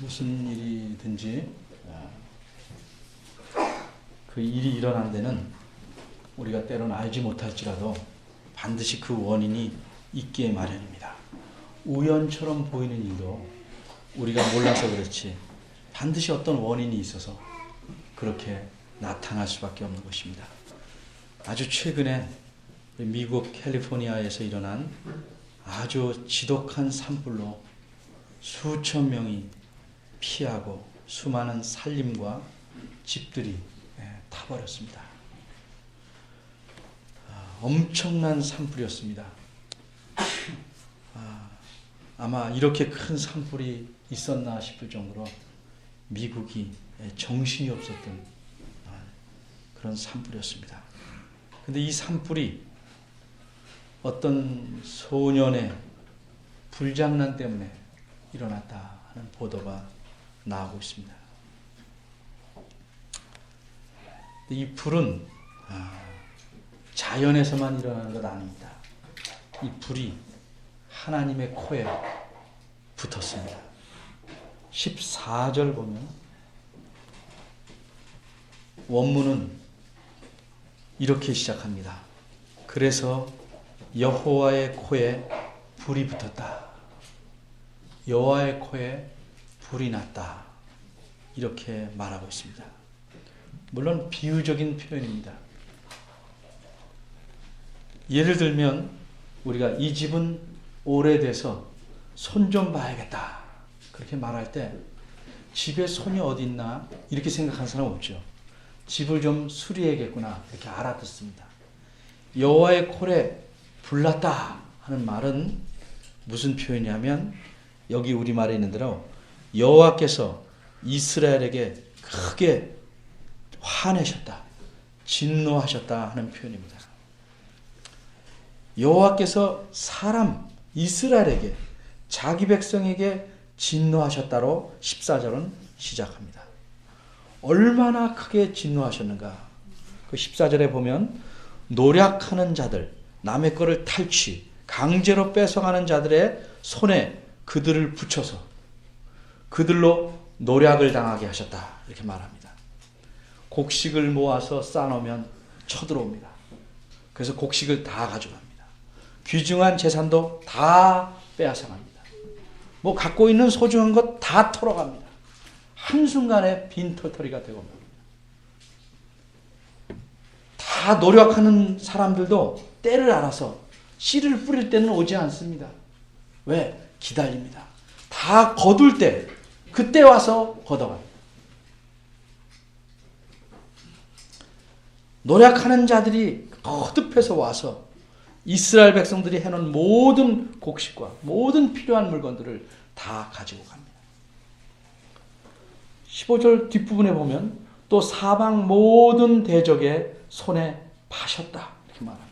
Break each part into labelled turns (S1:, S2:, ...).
S1: 무슨 일이든지 그 일이 일어난 데는 우리가 때로는 알지 못할지라도 반드시 그 원인이 있기에 마련입니다. 우연처럼 보이는 일도 우리가 몰라서 그렇지 반드시 어떤 원인이 있어서 그렇게 나타날 수밖에 없는 것입니다. 아주 최근에 미국 캘리포니아에서 일어난 아주 지독한 산불로 수천 명이 피하고 수많은 산림과 집들이 타버렸습니다. 엄청난 산불이었습니다. 아마 이렇게 큰 산불이 있었나 싶을 정도로 미국이 정신이 없었던 그런 산불이었습니다. 근데 이 산불이 어떤 소년의 불장난 때문에 일어났다 하는 보도가 나오고 있습니다. 이 불은 자연에서만 일어나는 것 아닙니다. 이 불이 하나님의 코에 붙었습니다. 14절 보면 원문은 이렇게 시작합니다. 그래서 여호와의 코에 불이 붙었다. 여호와의 코에 불이 났다. 이렇게 말하고 있습니다. 물론 비유적인 표현입니다. 예를 들면 우리가 이 집은 오래돼서 손 좀 봐야겠다 그렇게 말할 때 집에 손이 어디 있나 이렇게 생각하는 사람 없죠. 집을 좀 수리해야겠구나 이렇게 알아듣습니다. 여호와의 콜에 불났다 하는 말은 무슨 표현이냐면 여기 우리말에 있는 대로 여호와께서 이스라엘에게 크게 화내셨다, 진노하셨다 하는 표현입니다. 여호와께서 사람 이스라엘에게 자기 백성에게 진노하셨다로 14절은 시작합니다. 얼마나 크게 진노하셨는가. 그 14절에 보면 노략하는 자들, 남의 거를 탈취, 강제로 뺏어가는 자들의 손에 그들을 붙여서 그들로 노략을 당하게 하셨다 이렇게 말합니다. 곡식을 모아서 쌓아놓으면 쳐들어옵니다. 그래서 곡식을 다 가져갑니다. 귀중한 재산도 다 빼앗아갑니다. 뭐 갖고 있는 소중한 것 다 털어갑니다. 한순간에 빈털터리가 되고 맙니다. 다 노력하는 사람들도 때를 알아서 씨를 뿌릴 때는 오지 않습니다. 왜? 기다립니다. 다 거둘 때 그때 와서 걷어갑니다. 노력하는 자들이 거듭해서 와서 이스라엘 백성들이 해놓은 모든 곡식과 모든 필요한 물건들을 다 가지고 갑니다. 15절 뒷부분에 보면 또 사방 모든 대적의 손에 파셨다 이렇게 말합니다.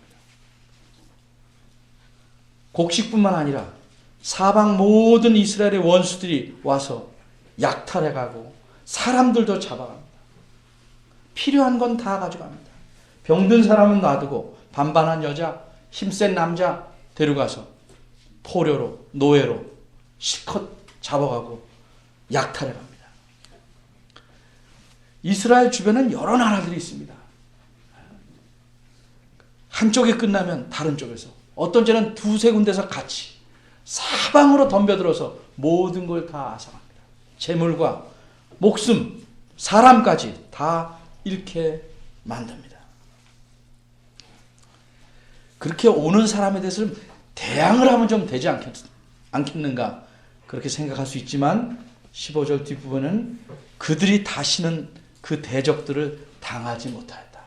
S1: 곡식뿐만 아니라 사방 모든 이스라엘의 원수들이 와서 약탈해가고 사람들도 잡아갑니다. 필요한 건 다 가져갑니다. 병든 사람은 놔두고 반반한 여자, 힘센 남자 데려가서 포로로, 노예로 실컷 잡아가고 약탈해갑니다. 이스라엘 주변은 여러 나라들이 있습니다. 한쪽이 끝나면 다른 쪽에서 어떤 때는 두세 군데서 같이 사방으로 덤벼들어서 모든 걸 다 앗아갑니다. 재물과 목숨, 사람까지 다 잃게 만듭니다. 그렇게 오는 사람에 대해서는 대항을 하면 좀 되지 않겠는가 그렇게 생각할 수 있지만 15절 뒷부분은 그들이 다시는 그 대적들을 당하지 못하였다.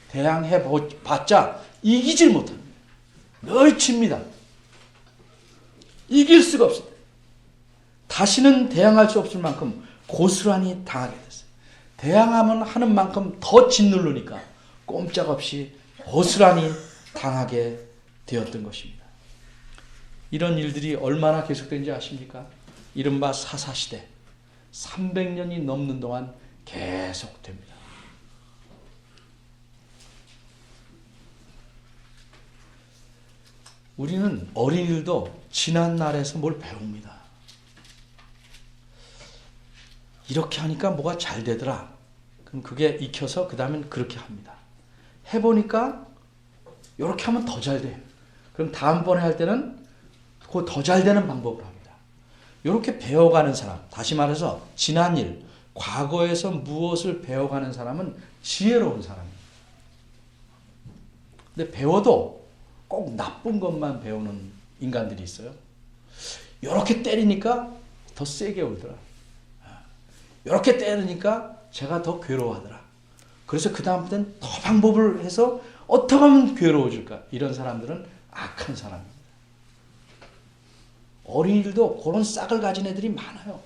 S1: 대항해봤자 이기질 못합니다. 늘 칩니다. 이길 수가 없습니다. 다시는 대항할 수 없을 만큼 고스란히 당하게 됐어요. 대항하면 하는 만큼 더 짓누르니까 꼼짝없이 고스란히 당하게 되었던 것입니다. 이런 일들이 얼마나 계속된지 아십니까? 이른바 사사시대 300년이 넘는 동안 계속됩니다. 우리는 어린이들도 지난 날에서 뭘 배웁니다. 이렇게 하니까 뭐가 잘 되더라. 그럼 그게 익혀서 그 다음엔 그렇게 합니다. 해보니까 이렇게 하면 더 잘 돼. 그럼 다음번에 할 때는 그 더 잘 되는 방법으로 합니다. 이렇게 배워가는 사람, 다시 말해서 지난 일, 과거에서 무엇을 배워가는 사람은 지혜로운 사람입니다. 근데 배워도 꼭 나쁜 것만 배우는 인간들이 있어요. 이렇게 때리니까 더 세게 울더라. 이렇게 때리니까 제가 더 괴로워하더라. 그래서 그 다음부터는 더 방법을 해서 어떻게 하면 괴로워질까? 이런 사람들은 악한 사람입니다. 어린이들도 그런 싹을 가진 애들이 많아요.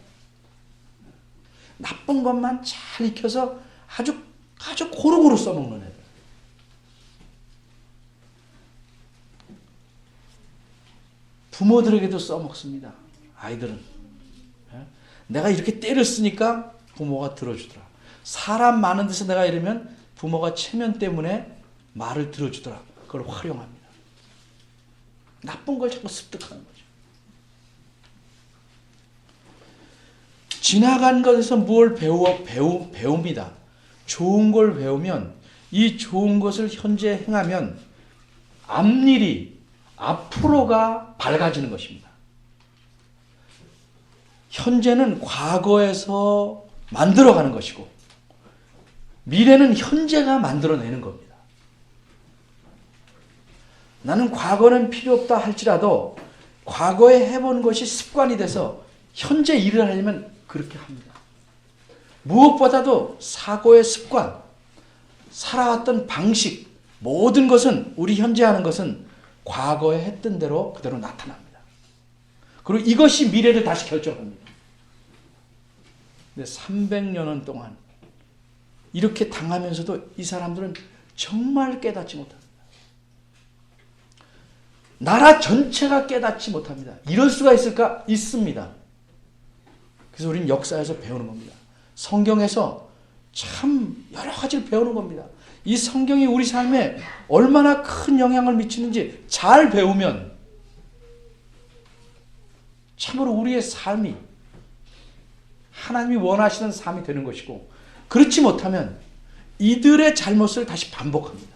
S1: 나쁜 것만 잘 익혀서 아주 고루고루 써먹는 애들. 부모들에게도 써먹습니다. 아이들은. 내가 이렇게 때를 쓰니까 부모가 들어주더라. 사람 많은 데서 내가 이러면 부모가 체면 때문에 말을 들어주더라. 그걸 활용합니다. 나쁜 걸 자꾸 습득하는 거죠. 지나간 것에서 뭘 배웁니다. 좋은 걸 배우면 이 좋은 것을 현재 행하면 앞일이 앞으로가 밝아지는 것입니다. 현재는 과거에서 만들어가는 것이고 미래는 현재가 만들어내는 겁니다. 나는 과거는 필요 없다 할지라도 과거에 해본 것이 습관이 돼서 현재 일을 하려면 그렇게 합니다. 무엇보다도 사고의 습관, 살아왔던 방식, 모든 것은 우리 현재 하는 것은 과거에 했던 대로 그대로 나타납니다. 그리고 이것이 미래를 다시 결정합니다. 근데 300년은 동안 이렇게 당하면서도 이 사람들은 정말 깨닫지 못합니다. 나라 전체가 깨닫지 못합니다. 이럴 수가 있을까? 있습니다. 그래서 우리는 역사에서 배우는 겁니다. 성경에서 참 여러 가지를 배우는 겁니다. 이 성경이 우리 삶에 얼마나 큰 영향을 미치는지 잘 배우면 참으로 우리의 삶이 하나님이 원하시는 삶이 되는 것이고, 그렇지 못하면 이들의 잘못을 다시 반복합니다.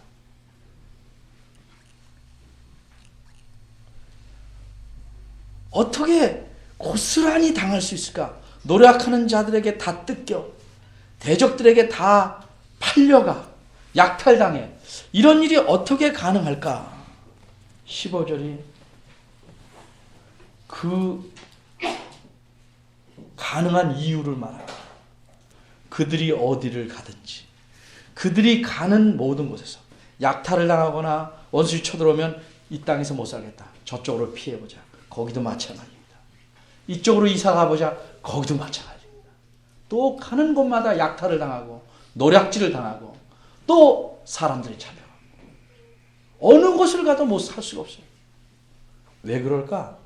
S1: 어떻게 고스란히 당할 수 있을까? 노력하는 자들에게 다 뜯겨, 대적들에게 다 팔려가, 약탈당해. 이런 일이 어떻게 가능할까? 15절이 그 가능한 이유를 말합니다. 그들이 어디를 가든지, 그들이 가는 모든 곳에서 약탈을 당하거나 원수이 쳐들어오면 이 땅에서 못 살겠다, 저쪽으로 피해보자, 거기도 마찬가지입니다. 이쪽으로 이사 가보자, 거기도 마찬가지입니다. 또 가는 곳마다 약탈을 당하고 노략질을 당하고 또 사람들이 잡혀가고 어느 곳을 가도 못 살 수가 없어요. 왜 그럴까?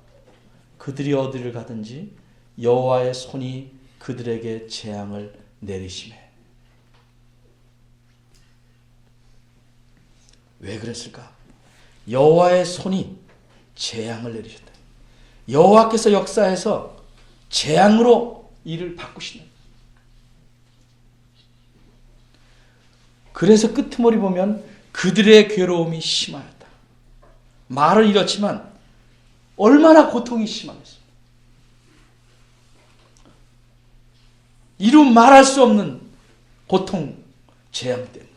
S1: 그들이 어디를 가든지 여호와의 손이 그들에게 재앙을 내리심에. 왜 그랬을까? 여호와의 손이 재앙을 내리셨다. 여호와께서 역사에서 재앙으로 일을 바꾸시는. 그래서 끄트머리 보면 그들의 괴로움이 심하였다. 말을 잃었지만 얼마나 고통이 심하겠어요. 이루 말할 수 없는 고통, 재앙 때문에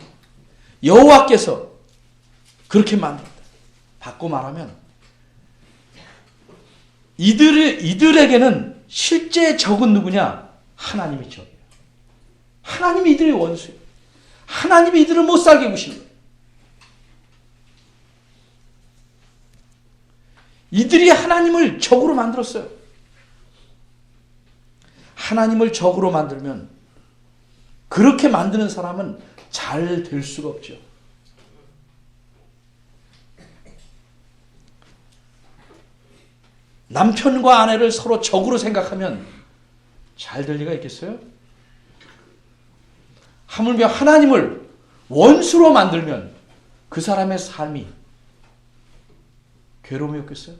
S1: 여호와께서 그렇게 만들었다. 바꿔 말하면 이들에게는 실제 적은 누구냐? 하나님이 적이에요. 하나님이 이들의 원수예요. 하나님이 이들을 못 살게 구시는 거예요. 이들이 하나님을 적으로 만들었어요. 하나님을 적으로 만들면 그렇게 만드는 사람은 잘 될 수가 없죠. 남편과 아내를 서로 적으로 생각하면 잘 될 리가 있겠어요? 하물며 하나님을 원수로 만들면 그 사람의 삶이 괴로움이 없겠어요?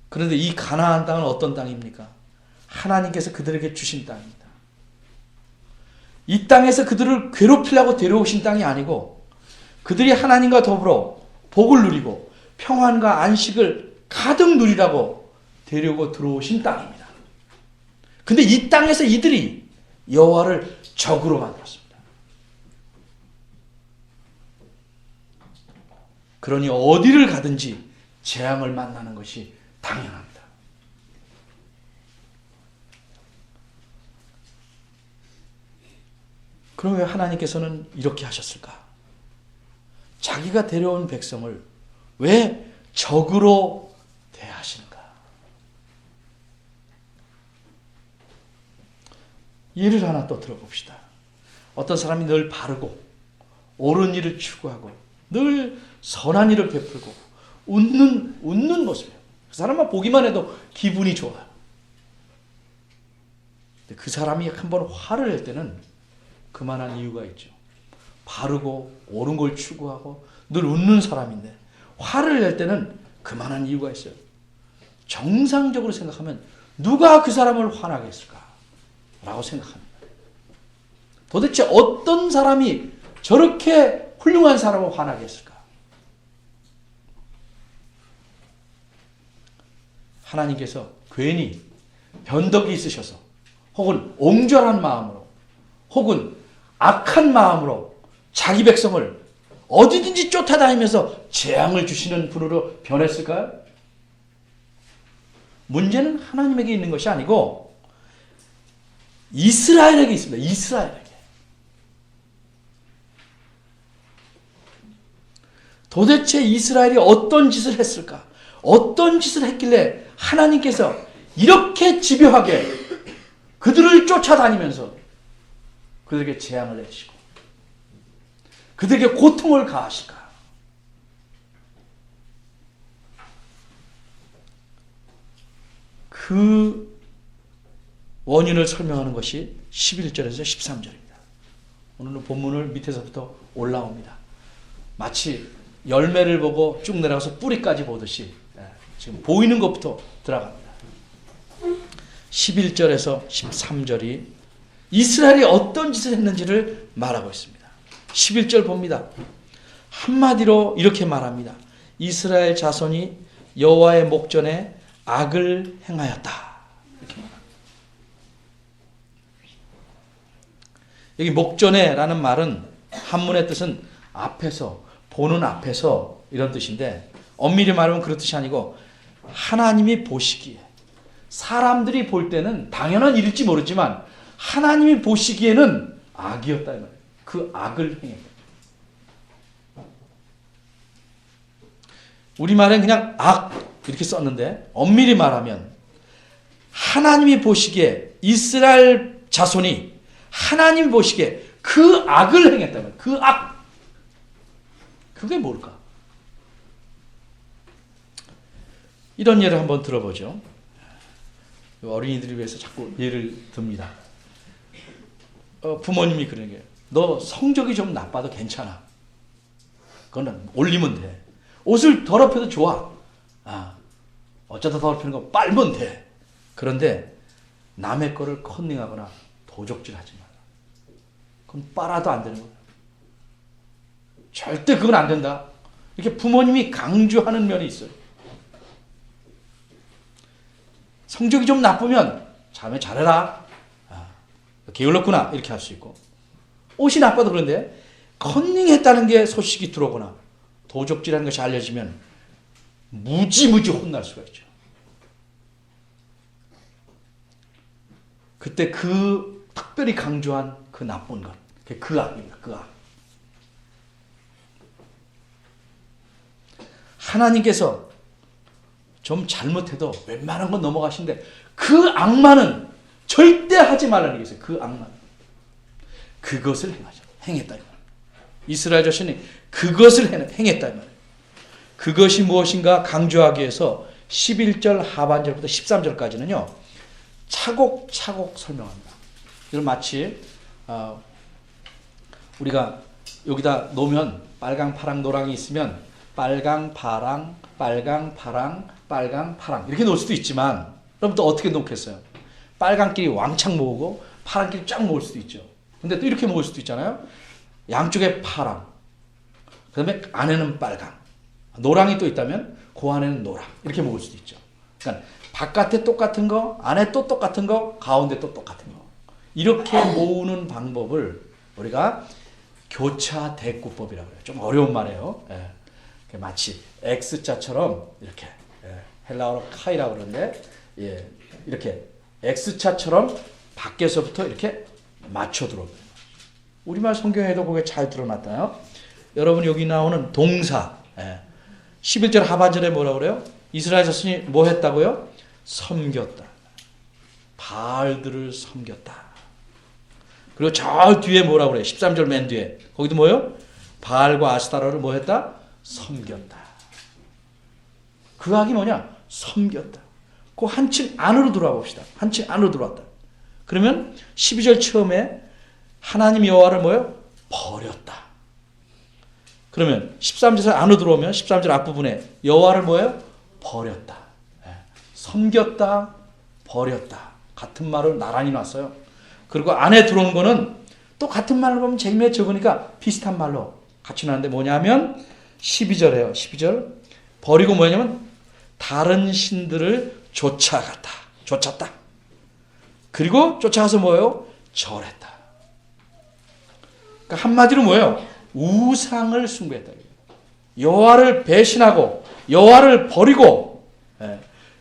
S1: 그런데 이 가나안 땅은 어떤 땅입니까? 하나님께서 그들에게 주신 땅입니다. 이 땅에서 그들을 괴롭히려고 데려오신 땅이 아니고 그들이 하나님과 더불어 복을 누리고 평안과 안식을 가득 누리라고 데려오고 들어오신 땅입니다. 근데 이 땅에서 이들이 여호와를 적으로 만들었습니다. 그러니 어디를 가든지 재앙을 만나는 것이 당연합니다. 그럼 왜 하나님께서는 이렇게 하셨을까? 자기가 데려온 백성을 왜 적으로 대하시는가? 예를 하나 또 들어봅시다. 어떤 사람이 늘 바르고 옳은 일을 추구하고 늘 선한 일을 베풀고 웃는 모습이에요. 그 사람만 보기만 해도 기분이 좋아요. 근데 그 사람이 한번 화를 낼 때는 그만한 이유가 있죠. 바르고 옳은 걸 추구하고 늘 웃는 사람인데 화를 낼 때는 그만한 이유가 있어요. 정상적으로 생각하면 누가 그 사람을 화나게 했을까? 라고 생각합니다. 도대체 어떤 사람이 저렇게 훌륭한 사람을 화나게 했을까? 하나님께서 괜히 변덕이 있으셔서 혹은 옹졸한 마음으로 혹은 악한 마음으로 자기 백성을 어디든지 쫓아다니면서 재앙을 주시는 분으로 변했을까요? 문제는 하나님에게 있는 것이 아니고 이스라엘에게 있습니다. 이스라엘에게. 도대체 이스라엘이 어떤 짓을 했을까? 어떤 짓을 했길래 하나님께서 이렇게 집요하게 그들을 쫓아다니면서 그들에게 재앙을 내시고 그들에게 고통을 가하실까? 그 원인을 설명하는 것이 11절에서 13절입니다. 오늘은 본문을 밑에서부터 올라옵니다. 마치 열매를 보고 쭉 내려가서 뿌리까지 보듯이 지금 보이는 것부터 들어갑니다. 11절에서 13절이 이스라엘이 어떤 짓을 했는지를 말하고 있습니다. 11절 봅니다. 한마디로 이렇게 말합니다. 이스라엘 자손이 여호와의 목전에 악을 행하였다. 이렇게 말합니다. 여기 목전에라는 말은 한문의 뜻은 앞에서, 보는 앞에서 이런 뜻인데 엄밀히 말하면 그런 뜻이 아니고 하나님이 보시기에 사람들이 볼 때는 당연한 일일지 모르지만 하나님이 보시기에는 악이었다 이 말이에요. 그 악을 행했다. 우리말엔 그냥 악 이렇게 썼는데 엄밀히 말하면 하나님이 보시기에 이스라엘 자손이 하나님이 보시기에 그 악을 행했다. 그 악. 그게 뭘까? 이런 예를 한번 들어보죠. 어린이들을 위해서 자꾸 예를 듭니다. 부모님이 그러는 게 너 성적이 좀 나빠도 괜찮아. 그거는 올리면 돼. 옷을 더럽혀도 좋아. 어쩌다 더럽히는 거 빨면 돼. 그런데 남의 거를 컨닝하거나 도적질하지 마라. 그건 빨아도 안 되는 거야. 절대 그건 안 된다. 이렇게 부모님이 강조하는 면이 있어요. 성적이 좀 나쁘면 자매 잘해라. 게을렀구나. 이렇게 할 수 있고. 옷이 나빠도 그런데 컨닝했다는 게 소식이 들어오거나 도적질하는 것이 알려지면 무지무지 혼날 수가 있죠. 그때 그 특별히 강조한 그 나쁜 것. 그 악입니다. 그 악. 하나님께서 좀 잘못해도 웬만한 건 넘어가시는데 그 악만은 절대 하지 말라는 게 있어요. 그 악만. 그것을 행했다. 이스라엘 자신이 그것을 행했다. 그것이 무엇인가 강조하기 위해서 11절 하반절부터 13절까지는요. 차곡차곡 설명합니다. 이걸 마치 우리가 여기다 놓으면 빨강, 파랑, 노랑이 있으면 빨강, 파랑, 빨강, 파랑, 빨강, 파랑 이렇게 놓을 수도 있지만 그럼 또 어떻게 놓겠어요? 빨강끼리 왕창 모으고 파랑끼리 쫙 모을 수도 있죠. 근데 또 이렇게 모을 수도 있잖아요. 양쪽에 파랑, 그 다음에 안에는 빨강, 노랑이 또 있다면 그 안에는 노랑 이렇게 모을 수도 있죠. 그러니까 바깥에 똑같은 거, 안에 또 똑같은 거, 가운데 또 똑같은 거 이렇게 모으는 방법을 우리가 교차 대꾸법이라고 해요. 좀 어려운 말이에요. 예. 마치 X자처럼 이렇게 헬라어로 카이라고 그러는데 이렇게 X자처럼 밖에서부터 이렇게 맞춰 들어오는 우리말 성경에도 그게 잘 드러났다요. 여러분 여기 나오는 동사 11절 하반절에 뭐라고 그래요? 이스라엘 자손이 뭐 했다고요? 섬겼다. 바알들을 섬겼다. 그리고 저 뒤에 뭐라고 그래요? 13절 맨 뒤에 거기도 뭐예요? 바알과 아스타라를 뭐 했다? 섬겼다. 그 학이 뭐냐? 섬겼다. 그 한층 안으로 들어와 봅시다. 한층 안으로 들어왔다. 그러면 12절 처음에 하나님 여호와를 뭐예요? 버렸다. 그러면 13절 안으로 들어오면 13절 앞부분에 여호와를 뭐예요? 버렸다. 섬겼다. 버렸다. 같은 말을 나란히 놨어요. 그리고 안에 들어온 거는 또 같은 말로 보면 재미에 적으니까 비슷한 말로 같이 놨는데 뭐냐면 12절에요. 12절 버리고 뭐냐면 다른 신들을 쫓아갔다. 쫓았다. 그리고 쫓아가서 뭐예요? 절했다. 그러니까 한마디로 뭐예요? 우상을 숭배했다. 여호와를 배신하고 여호와를 버리고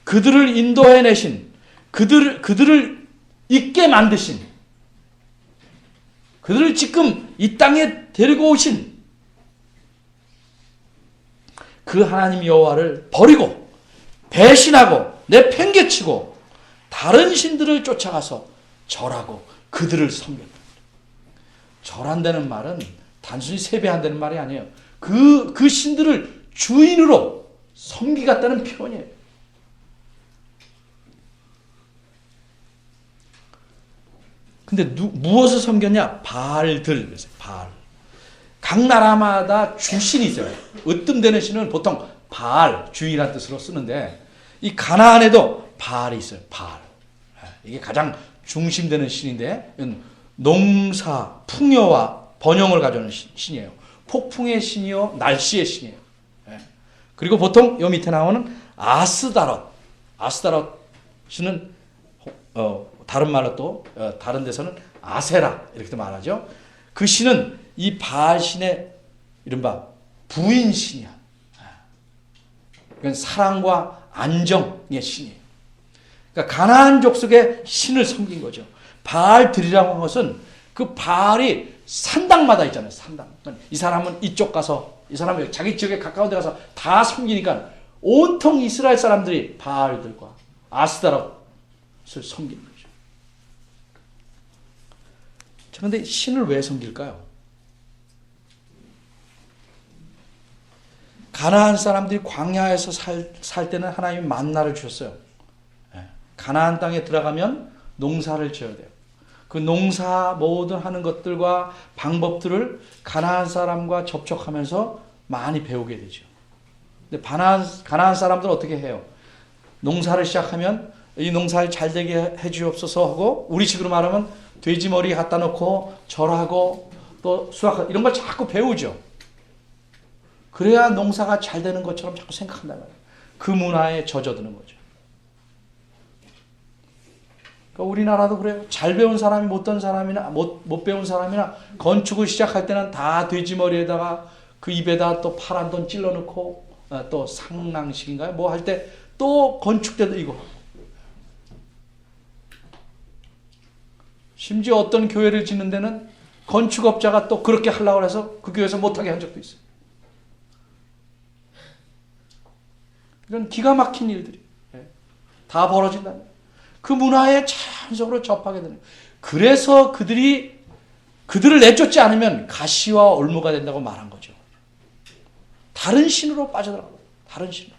S1: 그들을 인도해내신 그들을 있게 만드신 그들을 지금 이 땅에 데리고 오신 그 하나님 여호와를 버리고 배신하고 내팽개치고 다른 신들을 쫓아가서 절하고 그들을 섬겼다. 절한다는 말은 단순히 세배한다는 말이 아니에요. 그 신들을 주인으로 섬기겠다는 표현이에요. 근데 무엇을 섬겼냐? 바알들. 바알. 각 나라마다 주신이 있어요. 으뜸되는 신은 보통 바알, 주인이라는 뜻으로 쓰는데 이 가나안에도 바알이 있어요. 바알. 이게 가장 중심되는 신인데 농사, 풍요와 번영을 가져오는 신이에요. 폭풍의 신이요, 날씨의 신이에요. 그리고 보통 요 밑에 나오는 아스다롯. 아스다롯 신은 다른 말로 또 다른 데서는 아세라 이렇게 말하죠. 그 신은 이 바알 신의 이른바 부인 신이야. 그건 사랑과 안정의 신이에요. 그러니까 가나안 족속의 신을 섬긴 거죠. 바알들이라고 한 것은 그 바알이 산당마다 있잖아요. 산당. 이 사람은 이쪽 가서 이 사람은 자기 지역에 가까운 데 가서 다 섬기니까 온통 이스라엘 사람들이 바알들과 아스다롯을 섬기는 거죠. 그런데 신을 왜 섬길까요? 가나안 사람들이 광야에서 살 때는 하나님이 만나를 주셨어요. 가나안 땅에 들어가면 농사를 지어야 돼요. 그 농사 모든 하는 것들과 방법들을 가나안 사람과 접촉하면서 많이 배우게 되죠. 근데 가나안 사람들은 어떻게 해요? 농사를 시작하면 이 농사를 잘 되게 해주옵소서 하고 우리식으로 말하면 돼지 머리 갖다 놓고 절하고 또 수확하고 이런 걸 자꾸 배우죠. 그래야 농사가 잘 되는 것처럼 자꾸 생각한단 말이에요. 그 문화에 젖어드는 거죠. 그러니까 우리나라도 그래요. 잘 배운 사람이 못된 사람이나 못 배운 사람이나 건축을 시작할 때는 다 돼지머리에다가 그 입에다 또 파란 돈 찔러 넣고 또 상랑식인가요? 뭐 할 때 또 건축대도 이거. 심지어 어떤 교회를 짓는 데는 건축업자가 또 그렇게 하려고 해서 그 교회에서 못하게 한 적도 있어요. 이런 기가 막힌 일들이 다 벌어진다. 그 문화에 자연적으로 접하게 되는. 그래서 그들을 내쫓지 않으면 가시와 올무가 된다고 말한 거죠. 다른 신으로 빠져들어가고 다른 신으로.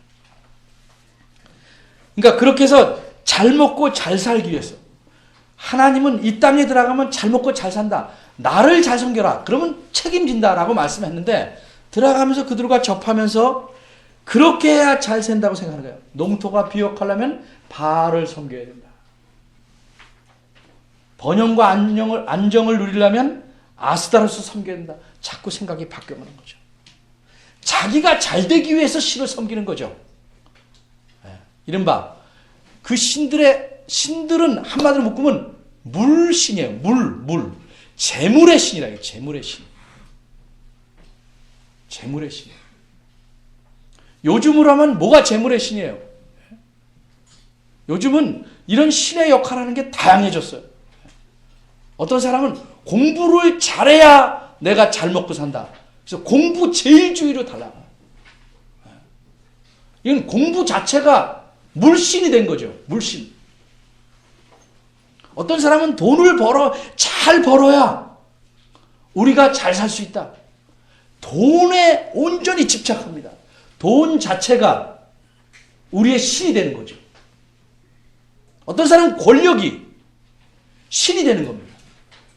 S1: 그러니까 그렇게 해서 잘 먹고 잘 살기 위해서 하나님은 이 땅에 들어가면 잘 먹고 잘 산다. 나를 잘 섬겨라. 그러면 책임진다라고 말씀했는데 들어가면서 그들과 접하면서 그렇게 해야 잘 산다고 생각하는 거예요. 농토가 비옥하려면 바알을 섬겨야 된다. 번영과 안정을 누리려면 아스타로스 섬겨야 된다. 자꾸 생각이 바뀌어가는 거죠. 자기가 잘 되기 위해서 신을 섬기는 거죠. 이른바 그 신들은 한마디로 묶으면 물신이에요. 물. 재물의 신이라 해요. 재물의 신. 재물의 신. 요즘으로 하면 뭐가 재물의 신이에요? 요즘은 이런 신의 역할을 하는 게 다양해졌어요. 어떤 사람은 공부를 잘해야 내가 잘 먹고 산다. 그래서 공부 제일주의로 달라가. 이건 공부 자체가 물신이 된 거죠. 물신. 어떤 사람은 돈을 잘 벌어야 우리가 잘 살 수 있다. 돈에 온전히 집착합니다. 돈 자체가 우리의 신이 되는 거죠. 어떤 사람은 권력이 신이 되는 겁니다.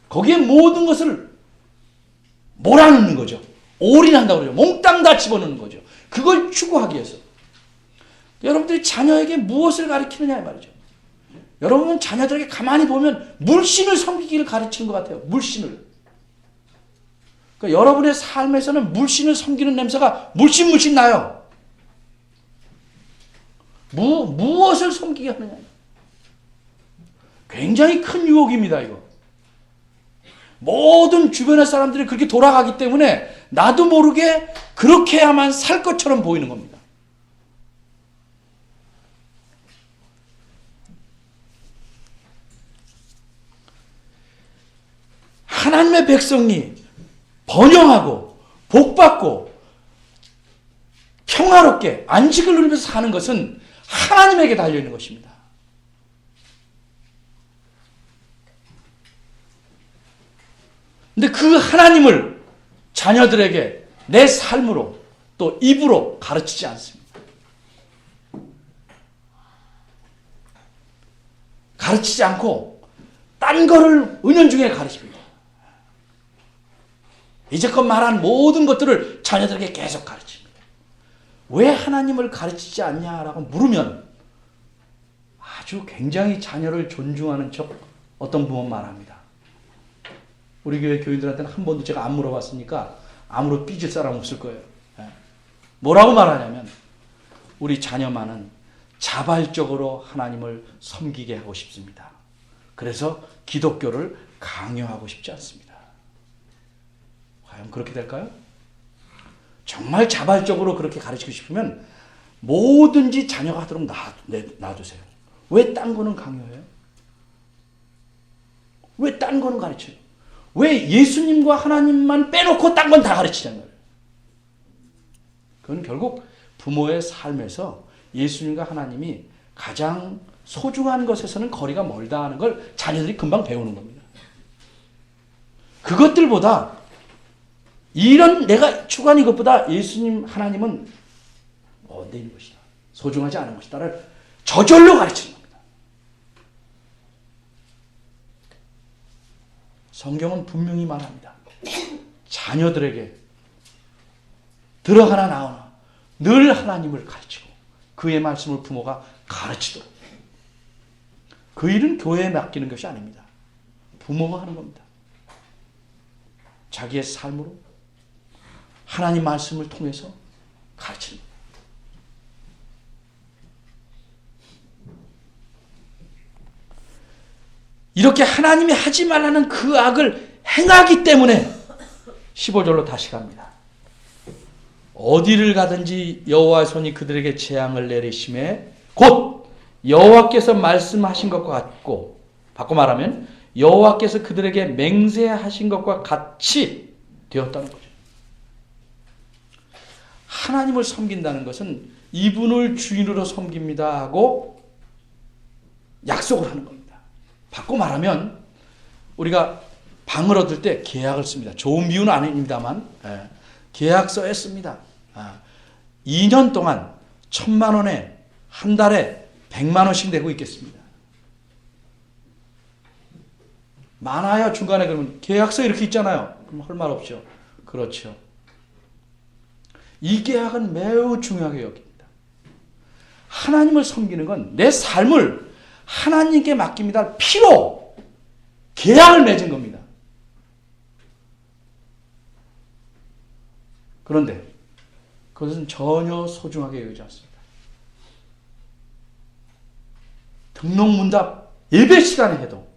S1: 거기에 모든 것을 몰아넣는 거죠. 올인한다고 그러죠. 몽땅 다 집어넣는 거죠. 그걸 추구하기 위해서. 여러분들이 자녀에게 무엇을 가르치느냐 이 말이죠. 여러분은 자녀들에게 가만히 보면 물신을 섬기기를 가르치는 것 같아요. 물신을. 그러니까 여러분의 삶에서는 물신을 섬기는 냄새가 물씬 나요. 무엇을 섬기게 하느냐. 굉장히 큰 유혹입니다, 이거. 모든 주변의 사람들이 그렇게 돌아가기 때문에 나도 모르게 그렇게 해야만 살 것처럼 보이는 겁니다. 하나님의 백성이 번영하고 복받고 평화롭게 안식을 누리면서 사는 것은 하나님에게 달려있는 것입니다. 근데 그 하나님을 자녀들에게 내 삶으로 또 입으로 가르치지 않습니다. 가르치지 않고 딴 거를 은연중에 가르칩니다. 이제껏 말한 모든 것들을 자녀들에게 계속 가르칩니다. 왜 하나님을 가르치지 않냐라고 물으면 아주 굉장히 자녀를 존중하는 척 어떤 부모는 말합니다. 우리 교회 교인들한테는 한 번도 제가 안 물어봤으니까 아무로 삐질 사람 없을 거예요. 뭐라고 말하냐면 우리 자녀만은 자발적으로 하나님을 섬기게 하고 싶습니다. 그래서 기독교를 강요하고 싶지 않습니다. 과연 그렇게 될까요? 정말 자발적으로 그렇게 가르치고 싶으면 뭐든지 자녀가 하도록 놔두세요. 왜 딴 거는 강요해요? 왜 딴 거는 가르쳐요? 왜 예수님과 하나님만 빼놓고 딴 건 다 가르치자는 거예요? 그건 결국 부모의 삶에서 예수님과 하나님이 가장 소중한 것에서는 거리가 멀다 하는 걸 자녀들이 금방 배우는 겁니다. 그것들보다 이런 내가 추구하는 것보다 예수님 하나님은 먼 것이다. 소중하지 않은 것이다를 저절로 가르치는 겁니다. 성경은 분명히 말합니다. 자녀들에게 들어가나 나오나 늘 하나님을 가르치고 그의 말씀을 부모가 가르치도록. 그 일은 교회에 맡기는 것이 아닙니다. 부모가 하는 겁니다. 자기의 삶으로 하나님 말씀을 통해서 가르치는 겁니다. 이렇게 하나님이 하지 말라는 그 악을 행하기 때문에 15절로 다시 갑니다. 어디를 가든지 여호와의 손이 그들에게 재앙을 내리심에 곧 여호와께서 말씀하신 것과 같고, 바꿔 말하면 여호와께서 그들에게 맹세하신 것과 같이 되었다는 거죠. 하나님을 섬긴다는 것은 이분을 주인으로 섬깁니다 하고 약속을 하는 겁니다. 바꿔 말하면 우리가 방을 얻을 때 계약을 씁니다. 좋은 비유는 아닙니다만 계약서에 씁니다. 2년 동안 1,000만 원에 한 달에 100만 원씩 내고 있겠습니다. 많아요. 중간에 그러면 계약서 이렇게 있잖아요. 그럼 할 말 없죠. 그렇죠. 이 계약은 매우 중요하게 여깁니다. 하나님을 섬기는 건 내 삶을 하나님께 맡깁니다. 피로 계약을 맺은 겁니다. 그런데 그것은 전혀 소중하게 여기지 않습니다. 등록문답 예배 시간에 해도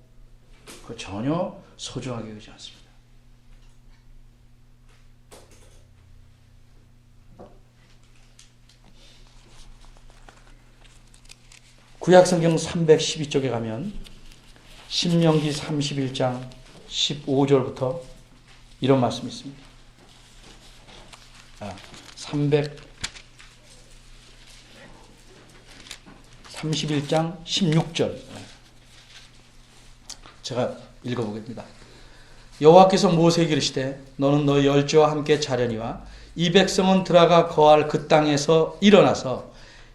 S1: 그 전혀 소중하게 여기지 않습니다. 구약성경 312쪽에 가면 신명기 31장 15절부터 이런 말씀이 있습니다. 331장 16절 제가 읽어보겠습니다. 여호와께서 모세에게 이르시되 너는 너희 열조와 함께 자려니와 이 백성은 들어가 거할 그 땅에서 일어나서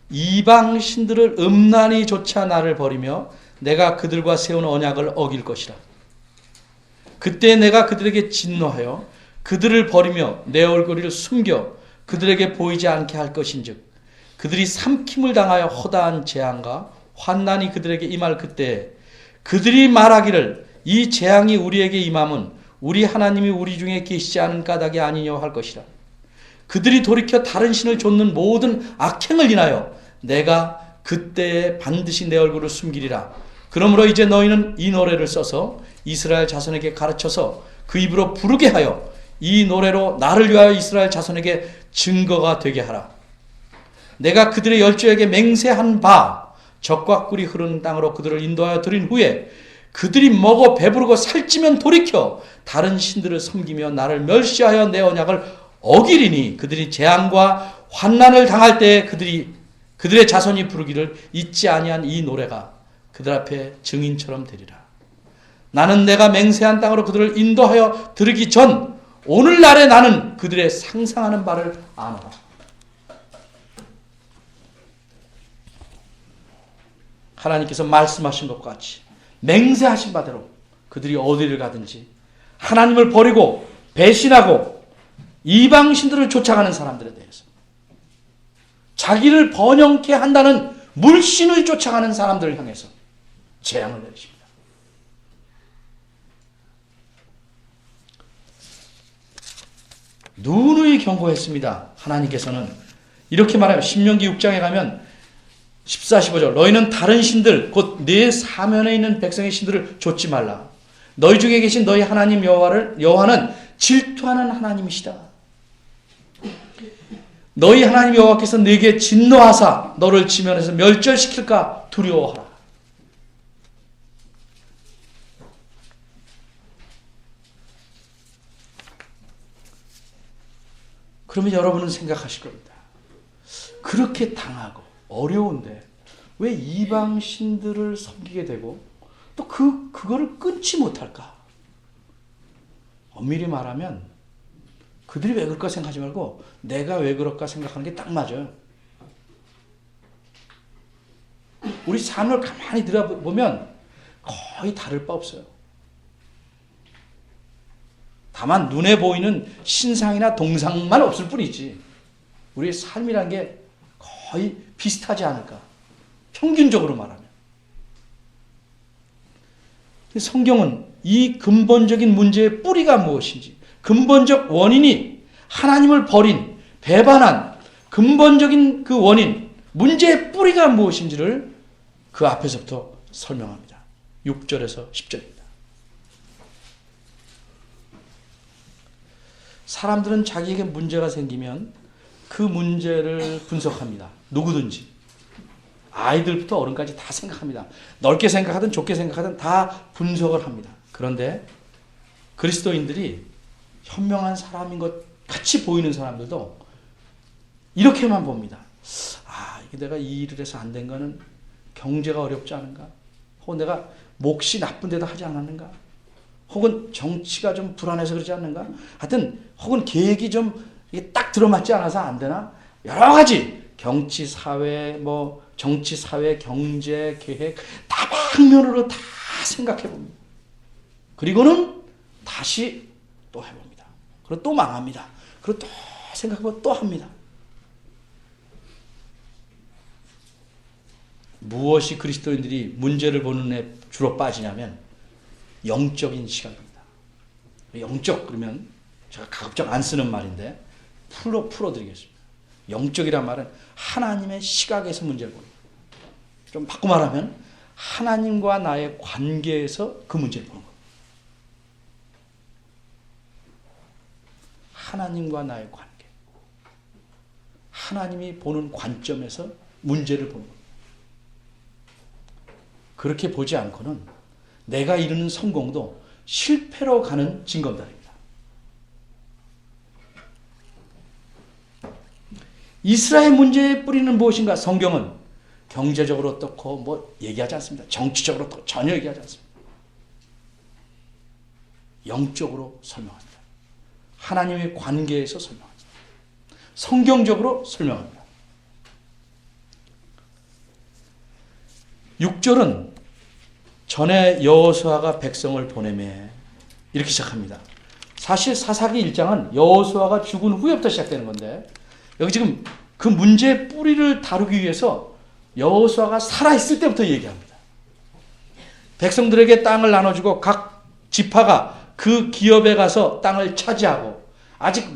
S1: 이방 신들을 음란히 좇아 나를 버리며 내가 그들과 세운 언약을 어길 것이라. 그때 내가 그들에게 진노하여 그들을 버리며 내 얼굴을 숨겨 그들에게 보이지 않게 할 것인즉 그들이 삼킴을 당하여 허다한 재앙과 환난이 그들에게 임할 그때 그들이 말하기를 이 재앙이 우리에게 임함은 우리 하나님이 우리 중에 계시지 않은 까닭이 아니냐 할 것이라. 그들이 돌이켜 다른 신을 좇는 모든 악행을 인하여 내가 그때에 반드시 내 얼굴을 숨기리라. 그러므로 이제 너희는 이 노래를 써서 이스라엘 자손에게 가르쳐서 그 입으로 부르게 하여 이 노래로 나를 위하여 이스라엘 자손에게 증거가 되게 하라. 내가 그들의 열조에게 맹세한 바 적과 꿀이 흐르는 땅으로 그들을 인도하여 드린 후에 그들이 먹어 배부르고 살찌면 돌이켜 다른 신들을 섬기며 나를 멸시하여 내 언약을 어기리니 그들이 재앙과 환난을 당할 때에 그들의 자손이 부르기를 잊지 아니한 이 노래가 그들 앞에 증인처럼 되리라. 나는 내가 맹세한 땅으로 그들을 인도하여 들이기 전 오늘날에 나는 그들의 상상하는 바를 아노라. 하나님께서 말씀하신 것과 같이 맹세하신 바대로 그들이 어디를 가든지 하나님을 버리고 배신하고 이방신들을 쫓아가는 사람들에 대해서 자기를 번영케 한다는 물신을 쫓아가는 사람들을 향해서 재앙을 내리십니다. 누누이 경고했습니다. 하나님께서는 이렇게 말하면 신명기 6장에 가면 14, 15절 너희는 다른 신들 곧 내 사면에 있는 백성의 신들을 좇지 말라. 너희 중에 계신 너희 하나님 여호와는 질투하는 하나님이시다. 너희 하나님 여호와께서 네게 진노하사 너를 지면에서 멸절시킬까 두려워하라. 그러면 여러분은 생각하실 겁니다. 그렇게 당하고 어려운데 왜 이방 신들을 섬기게 되고 또 그거를 끊지 못할까? 엄밀히 말하면 그들이 왜 그럴까 생각하지 말고 내가 왜 그럴까 생각하는 게 딱 맞아요. 우리 삶을 가만히 들어보면 거의 다를 바 없어요. 다만 눈에 보이는 신상이나 동상만 없을 뿐이지 우리의 삶이란 게 거의 비슷하지 않을까. 평균적으로 말하면. 성경은 이 근본적인 문제의 뿌리가 무엇인지 근본적 원인이 하나님을 버린 배반한 근본적인 그 원인 문제의 뿌리가 무엇인지를 그 앞에서부터 설명합니다. 6절에서 10절입니다. 사람들은 자기에게 문제가 생기면 그 문제를 분석합니다. 누구든지. 아이들부터 어른까지 다 생각합니다. 넓게 생각하든 좁게 생각하든 다 분석을 합니다. 그런데 그리스도인들이 현명한 사람인 것 같이 보이는 사람들도 이렇게만 봅니다. 이게 내가 이 일을 해서 안 된 거는 경제가 어렵지 않은가? 혹은 내가 몫이 나쁜 데다 하지 않았는가? 혹은 정치가 좀 불안해서 그러지 않는가? 하여튼 혹은 계획이 좀 딱 들어맞지 않아서 안 되나? 여러 가지 정치, 사회, 경제, 계획 다방면으로 다 생각해 봅니다. 그리고는 다시 또 해봅니다. 그리고 또 망합니다. 그리고 또 생각해보고 또 합니다. 무엇이 그리스도인들이 문제를 보는 데 주로 빠지냐면 영적인 시각입니다. 영적 그러면 제가 가급적 안 쓰는 말인데 풀어드리겠습니다. 영적이란 말은 하나님의 시각에서 문제를 보는 거예요. 좀 바꿔 말하면 하나님과 나의 관계에서 그 문제를 보는 거예요. 하나님과 나의 관계. 하나님이 보는 관점에서 문제를 보는 거예요. 그렇게 보지 않고는 내가 이루는 성공도 실패로 가는 징검다리입니다. 이스라엘 문제의 뿌리는 무엇인가? 성경은 경제적으로 어떻고 뭐 얘기하지 않습니다. 정치적으로 또 전혀 얘기하지 않습니다. 영적으로 설명합니다. 하나님의 관계에서 설명합니다. 성경적으로 설명합니다. 6절은 전에 여호수아가 백성을 보내매 이렇게 시작합니다. 사실 사사기 1장은 여호수아가 죽은 후에부터 시작되는 건데 여기 지금 그 문제의 뿌리를 다루기 위해서 여호수아가 살아있을 때부터 얘기합니다. 백성들에게 땅을 나눠주고 각 지파가 그 기업에 가서 땅을 차지하고 아직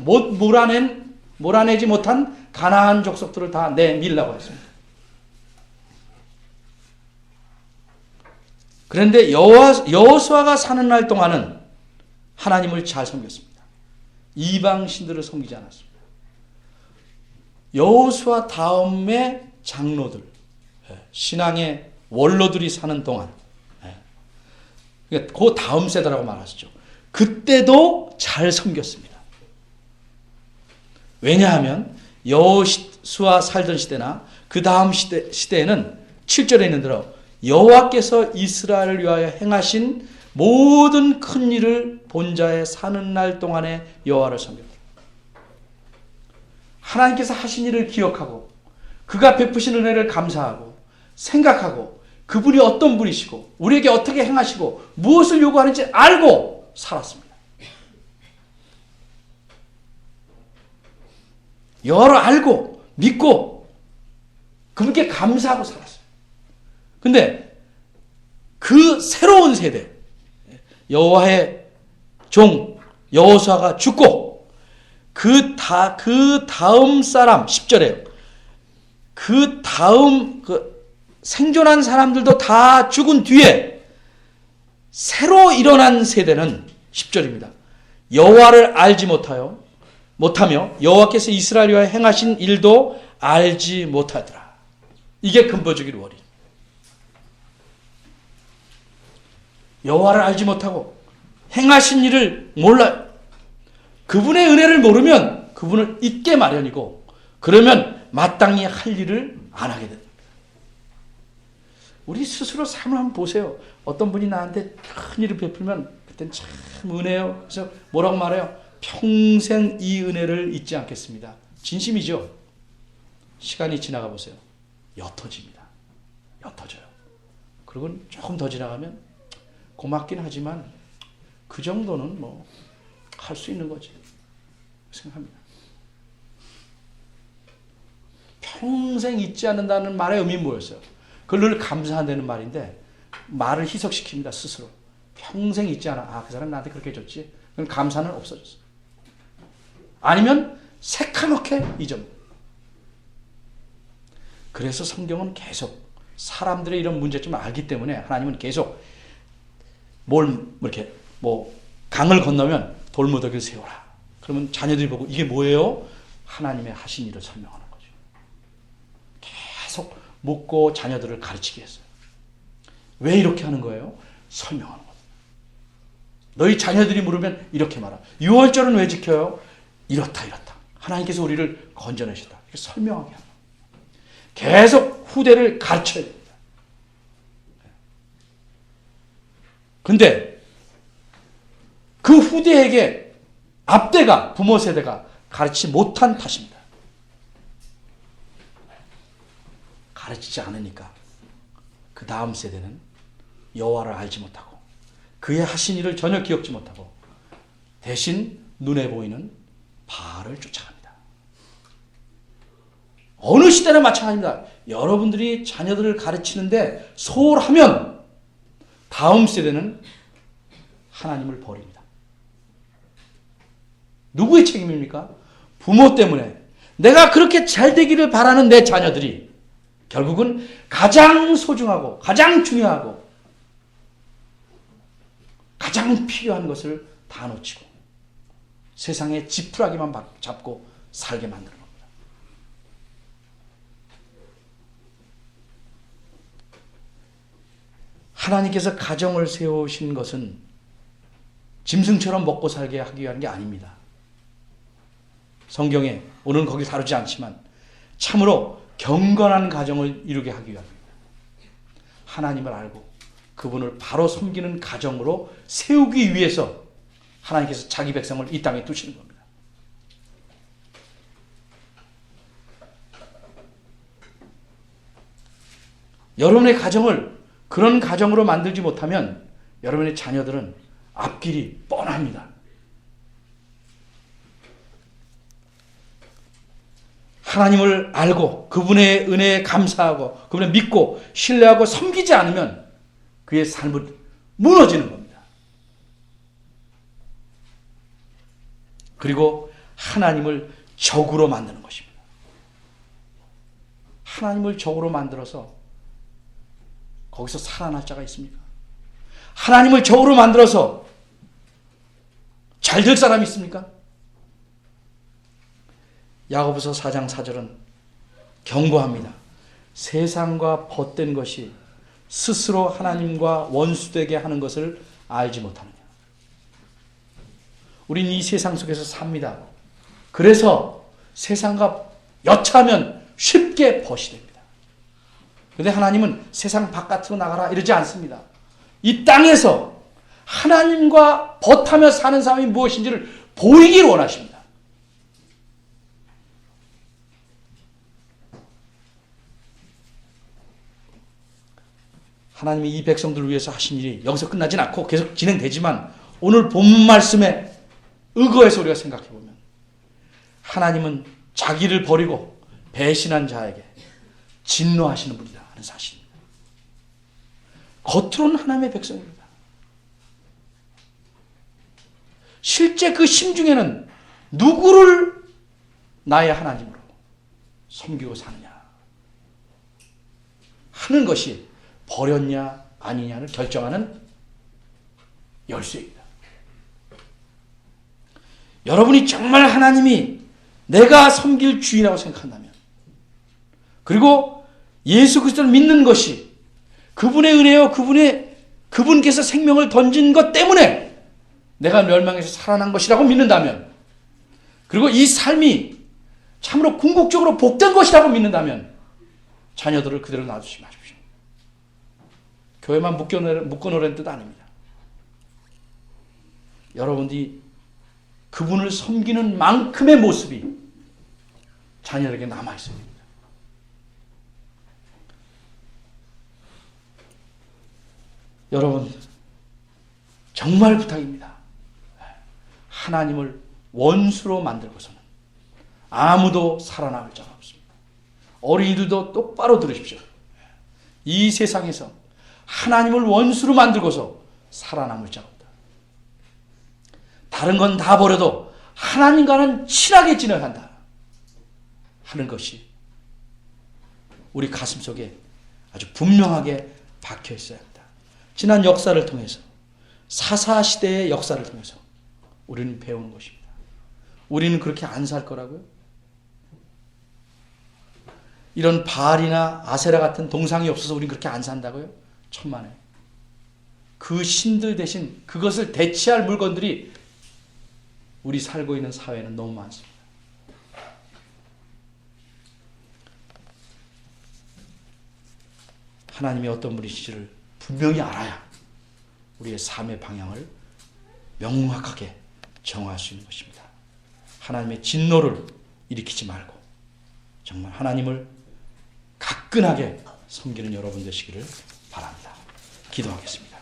S1: 몰아내지 못한 가나안 족속들을 다 내밀라고 했습니다. 그런데 여호수아가 사는 날 동안은 하나님을 잘 섬겼습니다. 이방 신들을 섬기지 않았습니다. 여호수아 다음에 장로들, 신앙의 원로들이 사는 동안, 그 다음 세대라고 말하시죠. 그때도 잘 섬겼습니다. 왜냐하면 여호수아 살던 시대나 그 다음 시대에는 7절에 있는 대로 여호와께서 이스라엘을 위하여 행하신 모든 큰 일을 본 자의 사는 날 동안에 여호와를 섬깁니다. 하나님께서 하신 일을 기억하고 그가 베푸신 은혜를 감사하고 생각하고 그분이 어떤 분이시고 우리에게 어떻게 행하시고 무엇을 요구하는지 알고 살았습니다. 여호와를 알고 믿고 그분께 감사하고 살았어요. 근데 그 새로운 세대 여호와의 종 여호수아가 죽고 그 다음 사람 10절에요. 그 다음 생존한 사람들도 다 죽은 뒤에 새로 일어난 세대는 10절입니다. 여호와를 알지 못하며 여호와께서 이스라엘 위하여 행하신 일도 알지 못하더라. 이게 근본적인 원인. 여호와를 알지 못하고 행하신 일을 몰라요. 그분의 은혜를 모르면 그분을 잊게 마련이고 그러면 마땅히 할 일을 안 하게 됩니다. 우리 스스로 삶을 한번 보세요. 어떤 분이 나한테 큰 일을 베풀면 그때는 참 은혜요. 그래서 뭐라고 말해요? 평생 이 은혜를 잊지 않겠습니다. 진심이죠. 시간이 지나가 보세요. 옅어집니다. 옅어져요. 그리고 조금 더 지나가면 고맙긴 하지만 그 정도는 뭐 할 수 있는 거지 생각합니다. 평생 잊지 않는다는 말의 의미는 뭐였어요? 그걸 늘 감사한다는 말인데 말을 희석시킵니다. 스스로. 평생 잊지 않아. 아, 그 사람 나한테 그렇게 해줬지. 그럼 감사는 없어졌어. 아니면 새카맣게 잊어먹어. 그래서 성경은 계속 사람들의 이런 문제점을 알기 때문에 하나님은 계속 이렇게 강을 건너면 돌무더기를 세워라. 그러면 자녀들이 보고 이게 뭐예요? 하나님의 하신 일을 설명하는 거죠. 계속 묻고 자녀들을 가르치게 했어요. 왜 이렇게 하는 거예요? 설명하는 거예요. 너희 자녀들이 물으면 이렇게 말하. 6월절은 왜 지켜요? 이렇다. 하나님께서 우리를 건져내신다. 이렇게 설명하게 합니다. 계속 후대를 가르쳐야 됩니다. 근데 그 후대에게 앞대가 부모 세대가 가르치지 못한 탓입니다. 가르치지 않으니까 그 다음 세대는 여호와를 알지 못하고 그의 하신 일을 전혀 기억지 못하고 대신 눈에 보이는 바알을 쫓아갑니다. 어느 시대나 마찬가지입니다. 여러분들이 자녀들을 가르치는데 소홀하면 다음 세대는 하나님을 버립니다. 누구의 책임입니까? 부모 때문에 내가 그렇게 잘 되기를 바라는 내 자녀들이 결국은 가장 소중하고 가장 중요하고 가장 필요한 것을 다 놓치고 세상의 지푸라기만 잡고 살게 만드는 겁니다. 하나님께서 가정을 세우신 것은 짐승처럼 먹고 살게 하기 위한 게 아닙니다. 성경에 오늘은 거기 다루지 않지만 참으로 경건한 가정을 이루게 하기 위함입니다. 하나님을 알고 그분을 바로 섬기는 가정으로 세우기 위해서 하나님께서 자기 백성을 이 땅에 두시는 겁니다. 여러분의 가정을 그런 가정으로 만들지 못하면 여러분의 자녀들은 앞길이 뻔합니다. 하나님을 알고 그분의 은혜에 감사하고 그분을 믿고 신뢰하고 섬기지 않으면 그의 삶은 무너지는 겁니다. 그리고 하나님을 적으로 만드는 것입니다. 하나님을 적으로 만들어서 거기서 살아날 자가 있습니까? 하나님을 적으로 만들어서 잘 될 사람이 있습니까? 야고보서 4장 4절은 경고합니다. 세상과 벗된 것이 스스로 하나님과 원수되게 하는 것을 알지 못하느냐. 우린 이 세상 속에서 삽니다. 그래서 세상과 여차하면 쉽게 벗이 됩니다. 그런데 하나님은 세상 바깥으로 나가라 이러지 않습니다. 이 땅에서 하나님과 벗하며 사는 삶이 무엇인지를 보이길 원하십니다. 하나님이 이 백성들을 위해서 하신 일이 여기서 끝나진 않고 계속 진행되지만 오늘 본문 말씀에 의거해서 우리가 생각해 보면 하나님은 자기를 버리고 배신한 자에게 진노하시는 분이다 하는 사실입니다. 겉으로는 하나님의 백성입니다. 실제 그 심중에는 누구를 나의 하나님으로 섬기고 사느냐 하는 것이 버렸냐 아니냐를 결정하는 열쇠입니다. 여러분이 정말 하나님이 내가 섬길 주인이라고 생각한다면 그리고 예수 그리스도를 믿는 것이 그분의 은혜요 그분께서 생명을 던진 것 때문에 내가 멸망에서 살아난 것이라고 믿는다면 그리고 이 삶이 참으로 궁극적으로 복된 것이라고 믿는다면 자녀들을 그대로 놔두지 마십시오. 교회만 묶어놓으라는 뜻 아닙니다. 여러분들이 그분을 섬기는 만큼의 모습이 자녀에게 남아있어야 됩니다. 여러분 정말 부탁입니다. 하나님을 원수로 만들고서는 아무도 살아남을 자가 없습니다. 어린이들도 똑바로 들으십시오. 이 세상에서 하나님을 원수로 만들고서 살아남을 자가 없다. 다른 건 다 버려도 하나님과는 친하게 지내야 한다 하는 것이 우리 가슴속에 아주 분명하게 박혀 있어야 합니다. 지난 역사를 통해서 사사시대의 역사를 통해서 우리는 배우는 것입니다. 우리는 그렇게 안 살 거라고요? 이런 바알이나 아세라 같은 동상이 없어서 우리는 그렇게 안 산다고요? 천만에. 그 신들 대신 그것을 대체할 물건들이 우리 살고 있는 사회는 너무 많습니다. 하나님이 어떤 분이신지를 분명히 알아야 우리의 삶의 방향을 명확하게 정할 수 있는 것입니다. 하나님의 진노를 일으키지 말고 정말 하나님을 가끈하게 섬기는 여러분 되시기를 바랍니다. 기도하겠습니다.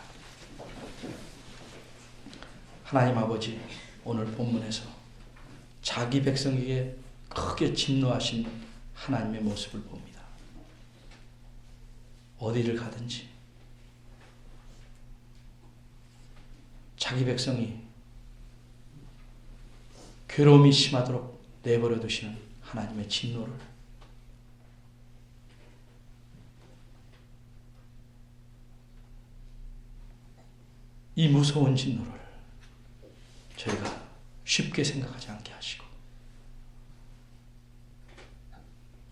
S1: 하나님 아버지, 오늘 본문에서 자기 백성에게 크게 진노하신 하나님의 모습을 봅니다. 어디를 가든지 자기 백성이 괴로움이 심하도록 내버려 두시는 하나님의 진노를, 이 무서운 진노를 저희가 쉽게 생각하지 않게 하시고,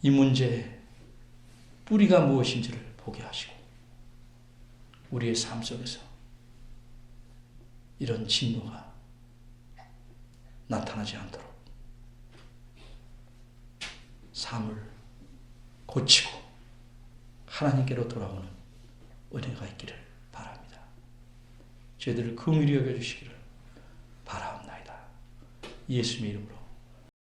S1: 이 문제의 뿌리가 무엇인지를 보게 하시고, 우리의 삶 속에서 이런 진노가 나타나지 않도록 삶을 고치고 하나님께로 돌아오는 은혜가 있기를 바랍니다. 저희들을 긍휼히 여겨주시기를 바라옵나이다. 예수님의 이름으로